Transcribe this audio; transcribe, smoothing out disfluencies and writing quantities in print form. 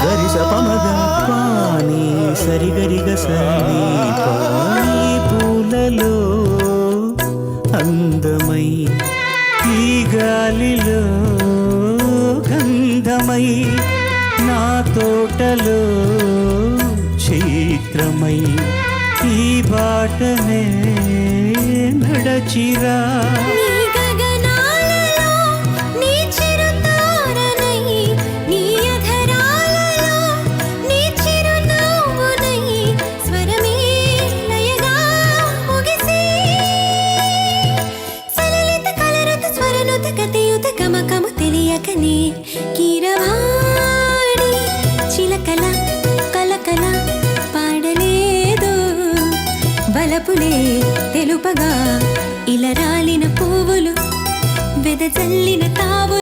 గరిస పమగ పాని సరిగరిగ సని పాని పూలలో అందమై ఈ గాలిలో గంధమై నా తోటలో చైత్రమై ఈ బాటనే నడచిరా కీరవాణి చిలకల కలకల పాడలేదు బలపులే తెలుపగా ఇలా రాలిన పువ్వులు వెదజల్లిన తావు